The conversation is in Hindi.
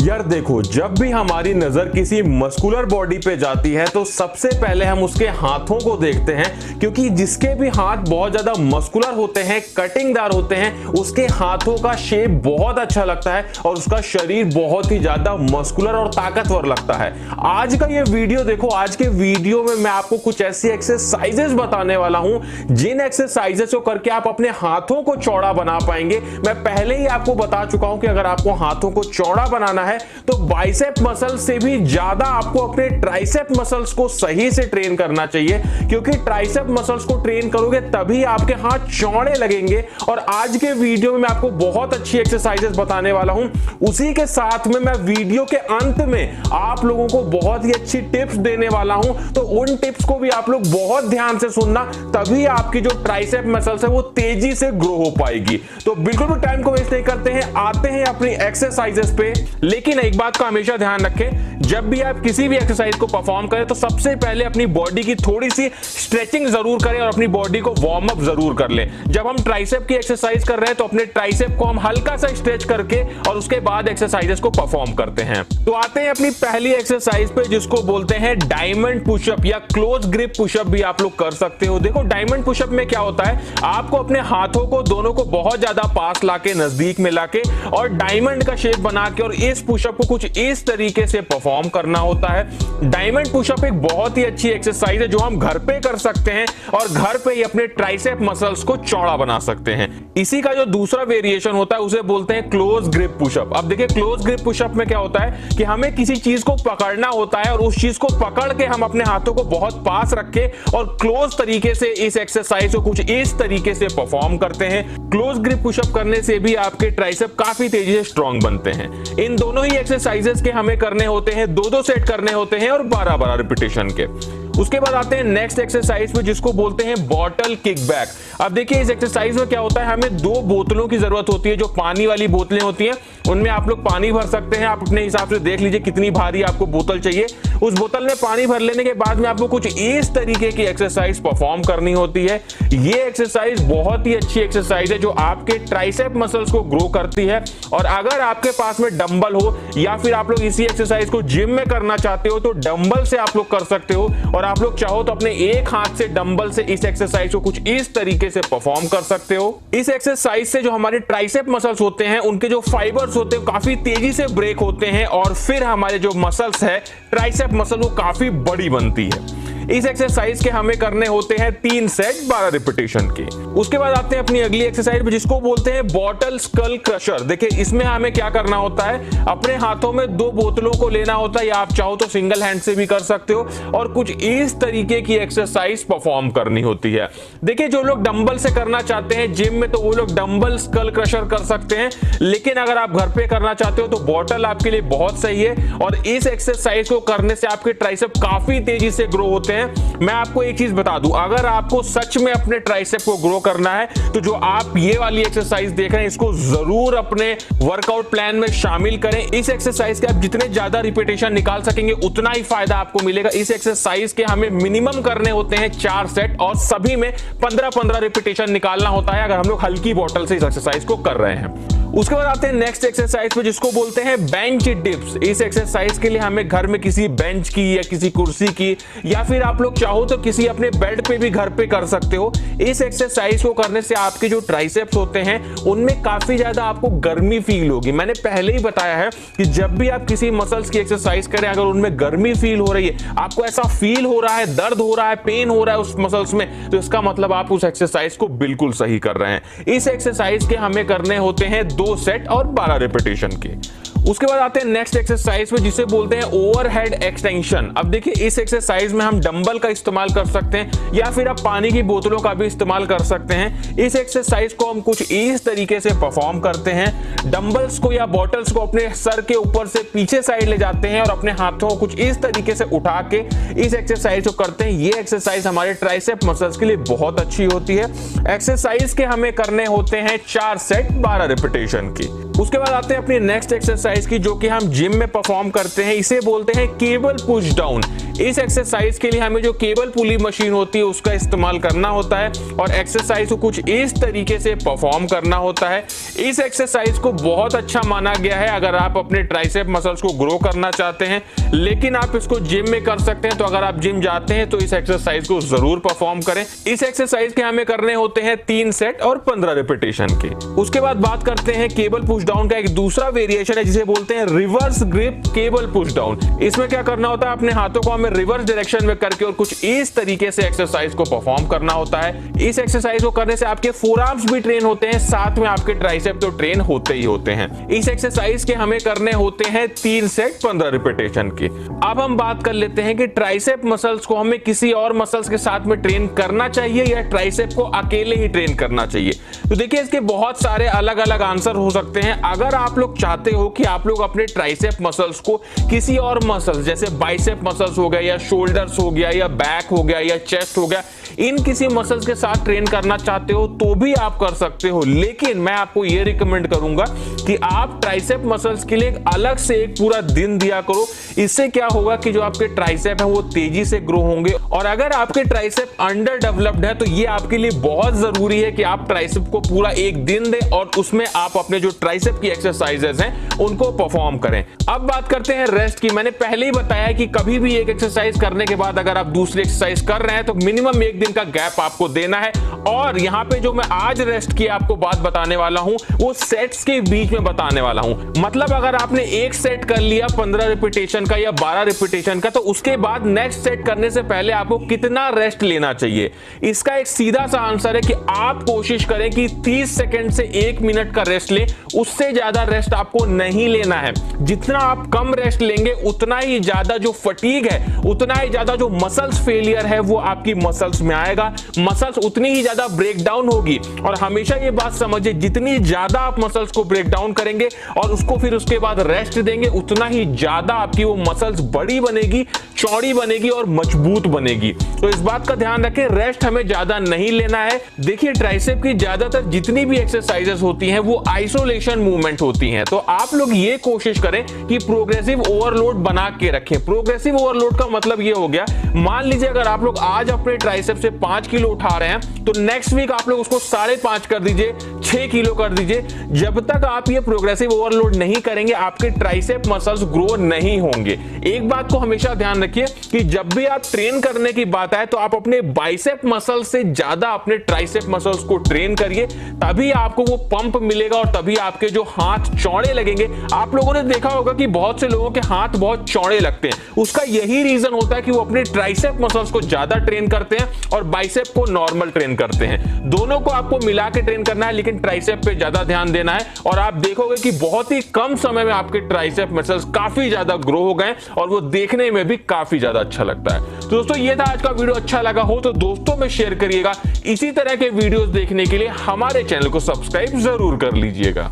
यार देखो, जब भी हमारी नजर किसी मस्कुलर बॉडी पे जाती है तो सबसे पहले हम उसके हाथों को देखते हैं, क्योंकि जिसके भी हाथ बहुत ज्यादा मस्कुलर होते हैं, कटिंगदार होते हैं, उसके हाथों का शेप बहुत अच्छा लगता है और उसका शरीर बहुत ही ज्यादा मस्कुलर और ताकतवर लगता है। आज का ये वीडियो देखो, आज के वीडियो में मैं आपको कुछ ऐसी एक्सरसाइजेस बताने वाला हूं जिन एक्सरसाइजेस को करके आप अपने हाथों को चौड़ा बना पाएंगे। मैं पहले ही आपको बता चुका हूं कि अगर आपको हाथों को चौड़ा बनाना है तो बाइसेप मसल से भी ज्यादा आपको अपने ट्राइसेप मसल्स को सही से ट्रेन करना चाहिए, क्योंकि ट्राइसेप मसल्स को ट्रेन करोगे तभी आपके हाथ चौड़े लगेंगे। और आज के वीडियो में मैं आपको बहुत अच्छी एक्सरसाइजेस बताने वाला हूं। उसी के साथ में मैं वीडियो के अंत में आप लोगों को बहुत ही अच्छी टिप्स देने वाला हूं, तो उन टिप्स को भी आप लोग बहुत ध्यान से सुनना, तभी आपकी जो ट्राइसेप मसल्स है वो तेजी से ग्रो हो पाएगी। तो बिल्कुल भी टाइम को वेस्ट नहीं करते हैं, आते हैं अपनी एक्सरसाइजेस पे। लेकिन एक बात का हमेशा ध्यान रखें, जब भी आप किसी भी एक्सरसाइज को परफॉर्म करें तो सबसे पहले अपनी बॉडी की थोड़ी सी स्ट्रेचिंग जरूर करें और अपनी बॉडी को वार्म अप जरूर कर लें। जब हम ट्राइसेप की एक्सरसाइज कर रहे हैं तो अपने ट्राइसेप को हम हल्का सा स्ट्रेच करके और उसके बाद एक्सरसाइजेस को परफॉर्म करते हैं। तो आते हैं अपनी पहली एक्सरसाइज पे, जिसको बोलते हैं डायमंड पुशअप या क्लोज ग्रिप पुशअप भी आप लोग कर सकते हो। देखो, डायमंड पुशअप में क्या होता है, आपको अपने हाथों को दोनों को बहुत ज्यादा पास लाके, नजदीक में लाके और डायमंड का शेप बना के और इस पुशअप को कुछ इस तरीके से परफॉर्म करना होता है। डायमंड पुशअप एक बहुत ही अच्छी एक्सरसाइज है जो हम घर पे कर सकते हैं और घर पे ही अपने ट्राइसेप मसल्स को चौड़ा बना सकते हैं। इसी का जो दूसरा वेरिएशन होता है उसे बोलते हैं क्लोज ग्रिप पुशअप। अब देखिए, क्लोज ग्रिप पुशअप में क्या होता है कि हमें किसी चीज को पकड़ना होता है और उस चीज को पकड़ के हम अपने हाथों को बहुत पास रखे और क्लोज तरीके से इस एक्सरसाइज को कुछ इस तरीके से परफॉर्म करते हैं। क्लोज ग्रिप पुशअप करने से भी आपके ट्राइसेप काफी तेजी से स्ट्रांग बनते हैं। इन दोनों ही एक्सरसाइजेस के हमें करने होते हैं, दो सेट करने होते हैं और 12 रिपीटेशन के। उसके बाद आते हैं नेक्स्ट एक्सरसाइज पे, जिसको बोलते हैं बॉटल किक बैक। अब देखिए, इस एक्सरसाइज में क्या होता है, हमें 2 बोतलों की जरूरत होती है। जो पानी वाली बोतलें होती हैं उनमें आप लोग पानी भर सकते हैं। आप अपने हिसाब से देख लीजिए कितनी भारी आपको बोतल चाहिए। उस बोतल में पानी भर लेने के बाद में आपको कुछ इस तरीके की एक्सरसाइज परफॉर्म करनी होती है। ये एक्सरसाइज बहुत ही अच्छी एक्सरसाइज है जो आपके ट्राइसेप मसल्स को ग्रो करती है। और अगर आपके पास में डंबल हो या फिर आप लोग इसी एक्सरसाइज को जिम में करना चाहते हो तो डंबल से आप लोग कर सकते हो। और आप लोग चाहो तो अपने एक हाथ से डंबल से इस एक्सरसाइज को कुछ इस तरीके से परफॉर्म कर सकते हो। इस एक्सरसाइज से जो हमारे ट्राइसेप मसल्स होते हैं उनके जो फाइबर्स होते हैं काफी तेजी से ब्रेक होते हैं और फिर हमारे जो मसल्स है ट्राइसेप मसल वो काफी बड़ी बनती है। इस एक्सरसाइज के हमें करने होते हैं 3 सेट 12 रिपीटेशन के। उसके बाद आते हैं अपनी अगली एक्सरसाइज जिसको बोलते हैं बॉटल स्कल क्रशर। देखिए, इसमें हमें क्या करना होता है, अपने हाथों में 2 बोतलों को लेना होता है, या आप चाहो तो सिंगल हैंड से भी कर सकते हो और कुछ इस तरीके की एक्सरसाइज परफॉर्म करनी होती है। देखिए, जो लोग डंबल से करना चाहते हैं जिम में तो वो लोग डंबल स्कल क्रशर कर सकते हैं, लेकिन अगर आप घर पे करना चाहते हो तो बॉटल आपके लिए बहुत सही है। और इस एक्सरसाइज को करने से आपके ट्राइसेप काफी तेजी से ग्रो होते हैं। मैं आपको एक चीज बता दूं, अगर आपको सच में अपने ट्राइसेप को ग्रो करना है तो जो आप ये वाली एक्सरसाइज देख रहे हैं इसको जरूर अपने वर्कआउट प्लान में शामिल करें। इस एक्सरसाइज के आप जितने ज्यादा रिपीटेशन निकाल सकेंगे उतना ही फायदा आपको मिलेगा। इस एक्सरसाइज के हमें मिनिमम करने होते हैं 4 सेट और सभी में 15-15 रिपीटेशन निकालना होता है अगर हम लोग हल्की बॉटल से इस एक्सरसाइज को कर रहे हैं। उसके बाद आते हैं नेक्स्ट एक्सरसाइज पे, जिसको बोलते हैं बेंच डिप्स। इस एक्सरसाइज के लिए हमें घर में किसी बेंच की या किसी कुर्सी की या फिर आप लोग चाहो तो किसी अपने बेड पे भी घर पे कर सकते हो। इस एक्सरसाइज को करने से आपके जो ट्राइसेप्स होते हैं उनमें काफी ज्यादा आपको गर्मी फील होगी। मैंने पहले ही बताया है कि जब भी आप किसी मसल्स की एक्सरसाइज करें, अगर उनमें गर्मी फील हो रही है, आपको ऐसा फील हो रहा है, दर्द हो रहा है, पेन हो रहा है उस मसल्स में, तो इसका मतलब आप उस एक्सरसाइज को बिल्कुल सही कर रहे हैं। इस एक्सरसाइज के हमें करने होते हैं 2 सेट और 12 रिपीटेशन के। उसके बाद आते हैं नेक्स्ट एक्सरसाइज में, जिसे बोलते हैं ओवरहेड एक्सटेंशन। अब देखिए, इस एक्सरसाइज में हम डंबल का इस्तेमाल कर सकते हैं या फिर आप पानी की बोतलों का भी इस्तेमाल कर सकते हैं। इस एक्सरसाइज को हम कुछ इस तरीके से परफॉर्म करते हैं। डंबल्स को या बॉटल्स को अपने सर के ऊपर से पीछे साइड ले जाते हैं और अपने हाथों को कुछ इस तरीके से उठा के इस एक्सरसाइज को करते हैं। ये एक्सरसाइज हमारे ट्राइसेप मसल्स के लिए बहुत अच्छी होती है। एक्सरसाइज के हमें करने होते हैं 4 सेट 12 रिपीटेशन की। उसके बाद आते हैं अपनी नेक्स्ट एक्सरसाइज की, जो कि हम जिम में परफॉर्म करते हैं। इसे बोलते हैं केबल पुश डाउन। इस एक्सरसाइज के लिए हमें जो केबल पुली मशीन होती है उसका इस्तेमाल करना होता है और एक्सरसाइज को कुछ इस तरीके से परफॉर्म करना होता है। इस एक्सरसाइज को बहुत अच्छा माना गया है अगर आप अपने ट्राइसेप मसल्स को ग्रो करना चाहते हैं, लेकिन आप इसको जिम में कर सकते हैं। तो अगर आप जिम जाते हैं तो इस एक्सरसाइज को जरूर परफॉर्म करें। इस एक्सरसाइज के हमें करने होते हैं 3 सेट और 15 रिपीटेशन के। उसके बाद बात करते हैं केबल पुश डाउन का एक दूसरा वेरिएशन है जिसे बोलते हैं reverse grip cable push down. इसमें क्या करना होता है, अपने हाथों को हमें रिवर्स डायरेक्शन में करके और कुछ इस तरीके से एक्सरसाइज को परफॉर्म करना होता है। इस एक्सरसाइज को करने से आपके फोरआर्म्स भी ट्रेन होते हैं, साथ में आपके ट्राइसेप तो ट्रेन होते ही होते हैं। इस एक्सरसाइज के हमें करने होते हैं 3 सेट 15 रिपीटेशन के। अब हम बात कर लेते हैं कि ट्राइसेप मसल्स को हमें किसी और मसल्स के साथ में ट्रेन करना चाहिए या ट्राइसेप को अकेले ही ट्रेन करना चाहिए। तो देखिए इसके बहुत सारे अलग अलग आंसर हो सकते हैं। अगर आप लोग चाहते हो कि आप लोग अपने ट्राइसेप मसल्स को किसी और मसल्स जैसे बाइसेप मसल्स हो गया या शोल्डर्स हो गया या बैक हो गया या चेस्ट हो गया, इन किसी मसल्स के साथ ट्रेन करना चाहते हो तो भी आप कर सकते हो, लेकिन मैं आपको यह रिकमेंड करूंगा कि आप ट्राइसेप मसल्स के लिए अलग से एक पूरा दिन दिया करो। इससे क्या होगा कि जो आपके ट्राइसेप है वो तेजी से ग्रो होंगे, और अगर आपके ट्राइसेप अंडर डेवलप्ड है तो ये आपके लिए बहुत जरूरी है कि आप ट्राइसेप को पूरा एक दिन दें और उसमें आप अपने जो ट्राइसेप की एक्सरसाइजेस हैं उनको परफॉर्म करें। अब बात करते हैं रेस्ट की। मैंने पहले ही बताया कि कभी भी एक एक्सरसाइज करने के बाद अगर आप दूसरी एक्सरसाइज कर रहे हैं तो मिनिमम एक दिन का गैप आपको देना है। और यहां पे जो मैं आज रेस्ट की आपको बात बताने वाला हूं वो सेट्स के बीच में बताने वाला हूं। मतलब अगर आपने एक सेट कर लिया 15 रिपीटेशन का या 12 रिपीटेशन का, तो उसके बाद नेक्स्ट सेट करने से पहले आपको कितना रेस्ट लेना चाहिए। इसका एक सीधा सा आंसर है कि आप कोशिश करें कि 30 सेकंड से 1 मिनट का रेस्ट लें, उससे ज्यादा रेस्ट आपको नहीं लेना है। जितना आप कम रेस्ट लेंगे उतना ही ज्यादा जो फटीग है, उतना ही ज्यादा जो मसल्स फेलियर है वो आपकी मसल्स में आएगा, मसल्स उतनी ही ज्यादा ब्रेक डाउन होगी। और हमेशा ये बात समझिए, जितनी ज्यादा आप मसल्स को ब्रेक डाउन करेंगे और उसको फिर उसके बाद रेस्ट देंगे, उतना ही ज्यादा आपकी वो मसल्स बड़ी बनेगी, चौड़ी बनेगी और मजबूत बनेगी। तो इस बात का ध्यान रखें, रेस्ट हमें ज्यादा नहीं लेना है। देखिए ट्राइसेप की ज्यादातर जितनी भी एक्सरसाइजेस होती हैं वो आइसोलेशन मूवमेंट होती हैं, तो आप लोग ये कोशिश करें कि प्रोग्रेसिव ओवरलोड बना के रखें। प्रोग्रेसिव ओवरलोड का मतलब ये हो गया, मान लीजिए अगर आप लोग आज अपने ट्राइसेप से 5 किलो उठा रहे हैं तो नेक्स्ट वीक आप लोग उसको 5.5 कर दीजिए, 6 किलो कर दीजिए। जब तक आप ये प्रोग्रेसिव ओवरलोड नहीं करेंगे आपके ट्राइसेप मसल्स ग्रो नहीं होंगे। एक बात को हमेशा ध्यान रखिए कि जब भी आप ट्रेन करने की बात आए तो आप अपने बाइसेप मसल से ज्यादा अपने ट्राइसेप मसल्स को ट्रेन करिए, तभी आपको वो पंप मिलेगा और तभी आपके जो हाथ चौड़े लगेंगे। आप लोगों ने देखा होगा कि बहुत से लोगों के हाथ बहुत चौड़े लगते हैं, उसका यही रीजन होता है कि वो अपने ट्राइसेप मसल्स को ज्यादा ट्रेन करते हैं और बाइसेप को नॉर्मल ट्रेन करते हैं। दोनों को आपको मिला के ट्रेन करना है, लेकिन ट्राइसेप पे ज्यादा ध्यान देना है और आप देखोगे कि बहुत ही कम समय में आपके ट्राइसेप मसल्स काफी ज्यादा ग्रो हो गए और वो देखने में भी काफी ज्यादा अच्छा लगता है। तो दोस्तों ये था आज का वीडियो। अच्छा लगा हो तो दोस्तों में शेयर करिएगा। इसी तरह के वीडियोस देखने के लिए हमारे चैनल को सब्सक्राइब जरूर कर लीजिएगा।